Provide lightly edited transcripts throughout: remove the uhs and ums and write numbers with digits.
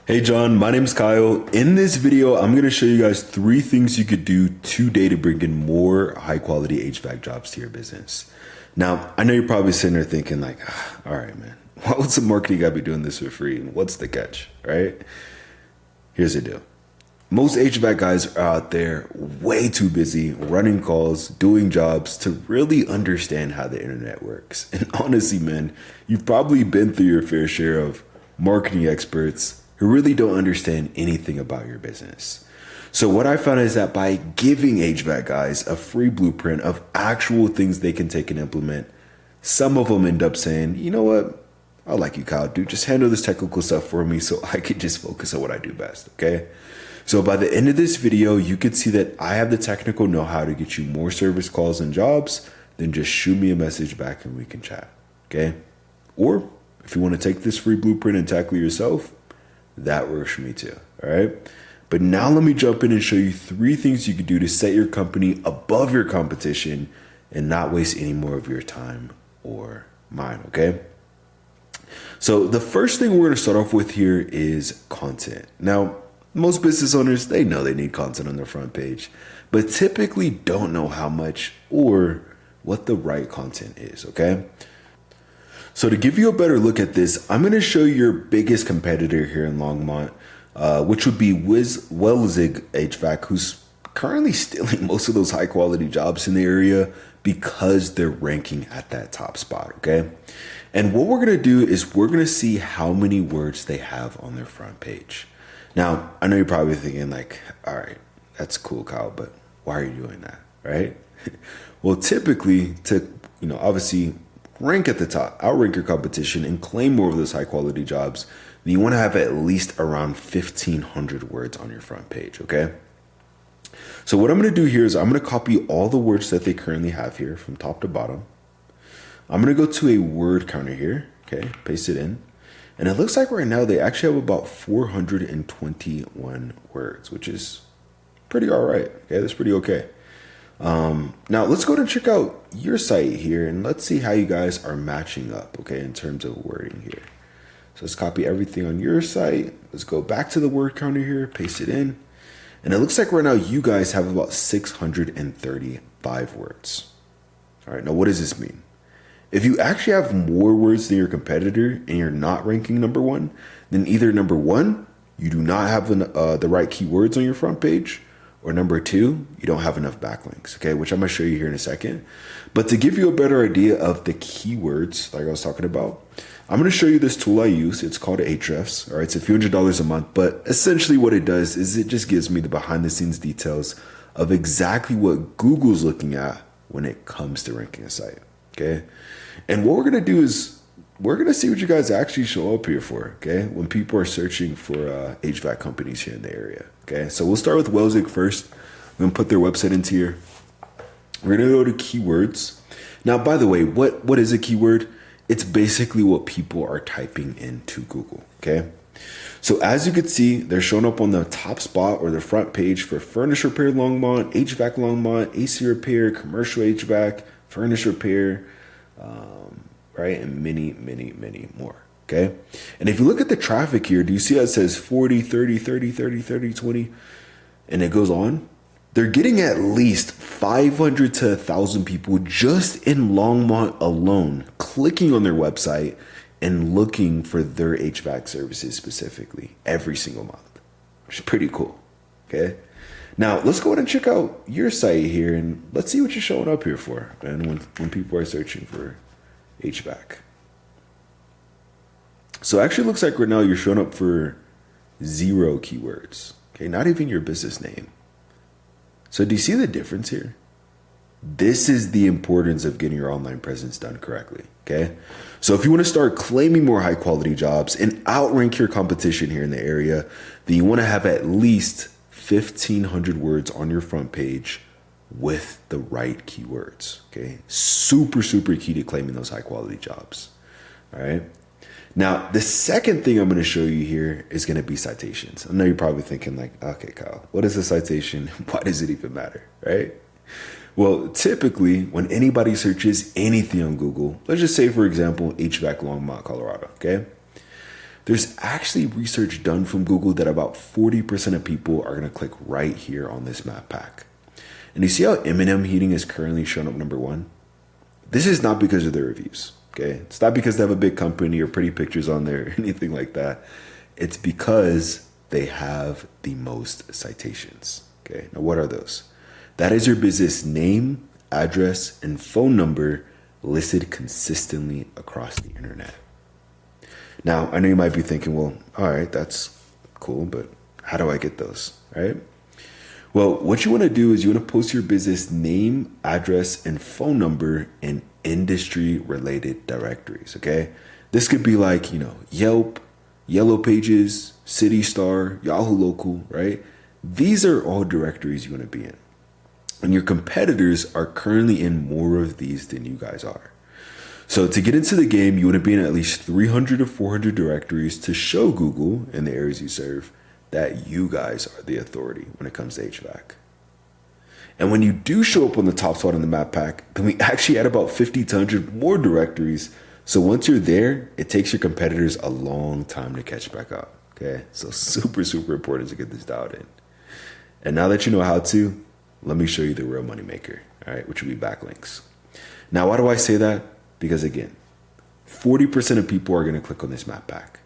Hey John, my name's Kyle. In this video, I'm going to show you guys 3 things you could do today to bring in more high quality HVAC jobs to your business. Now, I know you're probably sitting there thinking like, all right, man, what's the marketing guy be doing this for free? And what's the catch, right? Here's the deal. Most HVAC guys are out there way too busy running calls, doing jobs to really understand how the internet works. And honestly, man, you've probably been through your fair share of marketing experts who really don't understand anything about your business. So what I found is that by giving HVAC guys a free blueprint of actual things they can take and implement, some of them end up saying, you know what? I like you, Kyle, dude. Just handle this technical stuff for me so I could just focus on what I do best, okay? So by the end of this video, you could see that I have the technical know-how to get you more service calls and jobs. Then just shoot me a message back and we can chat, okay? Or if you want to take this free blueprint and tackle it yourself, that works for me too, all right? But now let me jump in and show you 3 things you can do to set your company above your competition and not waste any more of your time or mine, okay? So the first thing we're going to start off with here is content. Now, most business owners, they know they need content on their front page, but typically don't know how much or what the right content is, okay? So to give you a better look at this, I'm going to show you your biggest competitor here in Longmont, which would be Wellzig HVAC, who's currently stealing most of those high quality jobs in the area because they're ranking at that top spot, okay? And what we're going to do is we're going to see how many words they have on their front page. Now, I know you're probably thinking like, all right, that's cool, Kyle, but why are you doing that, right? Well, typically to, obviously rank at the top, outrank your competition and claim more of those high quality jobs, then you want to have at least around 1,500 words on your front page, okay? So what I'm going to do here is I'm going to copy all the words that they currently have here from top to bottom. I'm going to go to a word counter here, okay, paste it in. And it looks like right now they actually have about 421 words, which is pretty all right, okay? That's pretty okay. Now let's go and check out your site here and let's see how you guys are matching up, okay, in terms of wording here. So let's copy everything on your site. Let's go back to the word counter here, paste it in. And it looks like right now you guys have about 635 words. All right, now what does this mean? If you actually have more words than your competitor and you're not ranking number 1, then either number 1, you do not have the right keywords on your front page, or number 2, you don't have enough backlinks, okay, which I'm going to show you here in a second. But to give you a better idea of the keywords, like I was talking about, I'm going to show you this tool I use. It's called Ahrefs. All right, it's a few $100s a month, but essentially what it does is it just gives me the behind the scenes details of exactly what Google's looking at when it comes to ranking a site, okay? And what we're going to do is we're going to see what you guys actually show up here for, okay, when people are searching for HVAC companies here in the area, okay? So we'll start with Wellzig first. I'm going to put their website into here. We're going to go to keywords. Now, by the way, what is a keyword? It's basically what people are typing into Google, okay? So as you can see, they're showing up on the top spot or the front page for furnace repair Longmont, HVAC Longmont, AC repair, commercial HVAC, furnace repair, right? And many, many, many more, okay? And if you look at the traffic here, do you see how it says 40, 30, 30, 30, 30, 20, and it goes on? They're getting at least 500 to 1,000 people just in Longmont alone clicking on their website and looking for their HVAC services specifically every single month, which is pretty cool, okay? Now, let's go ahead and check out your site here and let's see what you're showing up here for, man, when people are searching for HVAC. So it actually looks like right now you're showing up for 0 keywords, okay? Not even your business name. So do you see the difference here? This is the importance of getting your online presence done correctly, okay? So if you want to start claiming more high quality jobs and outrank your competition here in the area, then you want to have at least 1,500 words on your front page with the right keywords, okay? Super, super key to claiming those high quality jobs, all right? Now, the second thing I'm going to show you here is going to be citations. I know you're probably thinking like, okay, Kyle, what is a citation? Why does it even matter, right? Well, typically when anybody searches anything on Google, let's just say, for example, HVAC Longmont, Colorado, okay? There's actually research done from Google that about 40% of people are going to click right here on this map pack. And you see how M&M Heating is currently showing up number one? This is not because of their reviews, okay? It's not because they have a big company or pretty pictures on there or anything like that. It's because they have the most citations, okay? Now, what are those? That is your business name, address, and phone number listed consistently across the internet. Now, I know you might be thinking, well, all right, that's cool, but how do I get those, right? Well, what you want to do is you want to post your business name, address, and phone number in industry-related directories, okay? This could be like, Yelp, Yellow Pages, City Star, Yahoo Local, right? These are all directories you want to be in. And your competitors are currently in more of these than you guys are. So to get into the game, you want to be in at least 300 to 400 directories to show Google and the areas you serve that you guys are the authority when it comes to HVAC. And when you do show up on the top spot in the map pack, then we actually add about 50 to 100 more directories. So once you're there, it takes your competitors a long time to catch back up. Okay, so super, super important to get this dialed in. And now that you know how to, let me show you the real moneymaker, all right, which will be backlinks. Now, why do I say that? Because again, 40% of people are going to click on this map pack.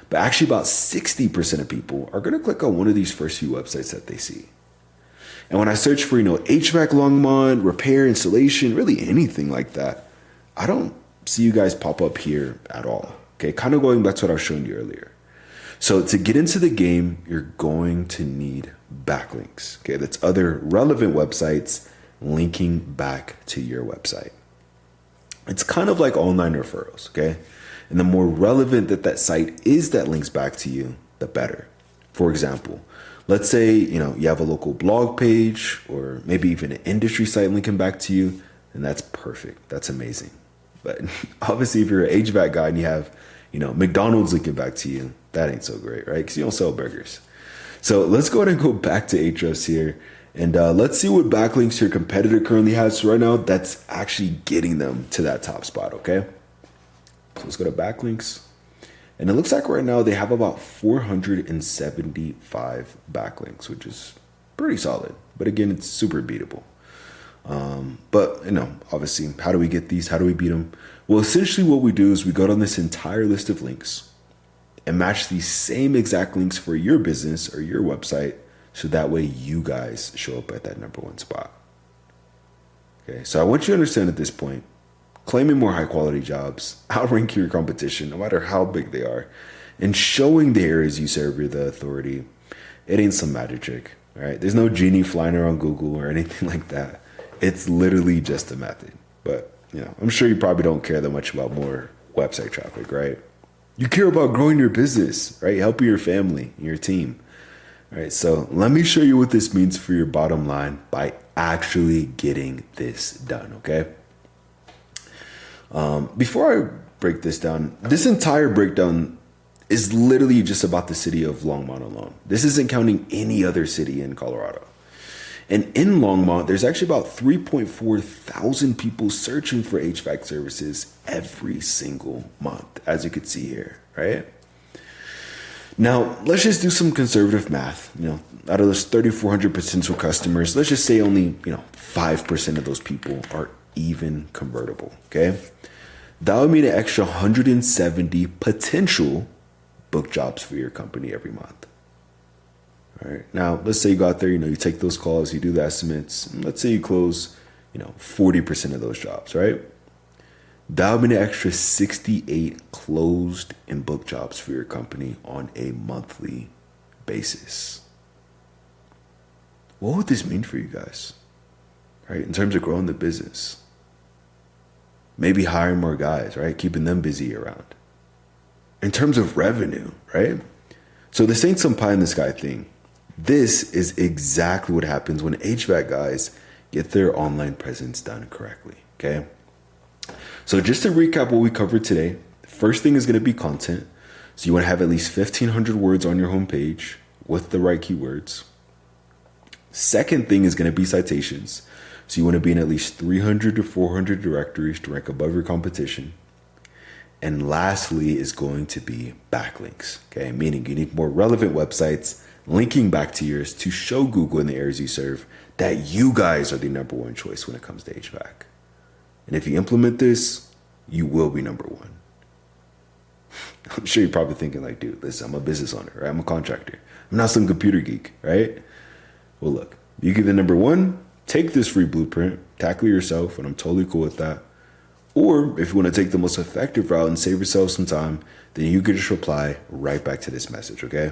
But actually about 60% of people are going to click on one of these first few websites that they see. And when I search for, HVAC Longmont, repair, installation, really anything like that, I don't see you guys pop up here at all. Okay, kind of going back to what I was showing you earlier. So to get into the game, you're going to need backlinks. Okay, that's other relevant websites linking back to your website. It's kind of like online referrals, okay? And the more relevant that site is that links back to you, the better. For example, let's say, you have a local blog page or maybe even an industry site linking back to you, and that's perfect. That's amazing. But obviously, if you're an HVAC guy and you have, McDonald's linking back to you, that ain't so great, right? Because you don't sell burgers. So let's go ahead and go back to Ahrefs here. And let's see what backlinks your competitor currently has right now that's actually getting them to that top spot, okay? So let's go to backlinks. And it looks like right now they have about 475 backlinks, which is pretty solid. But again, it's super beatable. But, obviously, how do we get these? How do we beat them? Well, essentially what we do is we go down this entire list of links and match these same exact links for your business or your website. So that way you guys show up at that number one spot. Okay, so I want you to understand at this point, claiming more high quality jobs, outranking your competition, no matter how big they are, and showing the areas you serve you're the authority, it ain't some magic trick, all right? There's no genie flying around Google or anything like that. It's literally just a method. But, I'm sure you probably don't care that much about more website traffic, right? You care about growing your business, right? Helping your family, your team. All right, so let me show you what this means for your bottom line by actually getting this done, okay? Before I break this down, this entire breakdown is literally just about the city of Longmont alone. This isn't counting any other city in Colorado. And in Longmont, there's actually about 3.4 thousand people searching for HVAC services every single month, as you can see here, right? Now, let's just do some conservative math. Out of those 3,400 potential customers, let's just say only, 5% of those people are even convertible, okay? That would mean an extra 170 potential book jobs for your company every month. All right. Now, let's say you go out there, you take those calls, you do the estimates, and let's say you close, 40% of those jobs, right? That would mean an extra 68 closed and booked jobs for your company on a monthly basis. What would this mean for you guys, right? In terms of growing the business, maybe hiring more guys, right? Keeping them busy around. In terms of revenue, right? So this ain't some pie in the sky thing. This is exactly what happens when HVAC guys get their online presence done correctly, okay? So just to recap what we covered today, the first thing is going to be content. So you want to have at least 1,500 words on your homepage with the right keywords. Second thing is going to be citations. So you want to be in at least 300 to 400 directories to rank above your competition. And lastly is going to be backlinks, okay? Meaning you need more relevant websites linking back to yours to show Google in the areas you serve that you guys are the number one choice when it comes to HVAC. And if you implement this, you will be number one. I'm sure you're probably thinking like, dude, listen, I'm a business owner, right? I'm a contractor. I'm not some computer geek, right? Well, look, you get the number one, take this free blueprint, tackle yourself, and I'm totally cool with that. Or if you want to take the most effective route and save yourself some time, then you can just reply right back to this message, okay?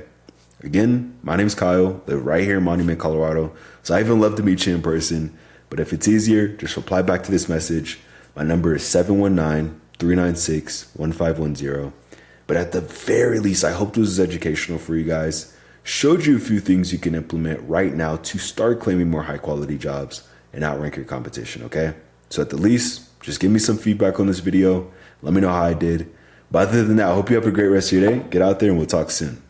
Again, my name's Kyle, live right here in Monument, Colorado. So I even love to meet you in person. But if it's easier, just reply back to this message. My number is 719-396-1510. But at the very least, I hope this was educational for you guys. Showed you a few things you can implement right now to start claiming more high quality jobs and outrank your competition, okay? So at the least, just give me some feedback on this video. Let me know how I did. But other than that, I hope you have a great rest of your day. Get out there and we'll talk soon.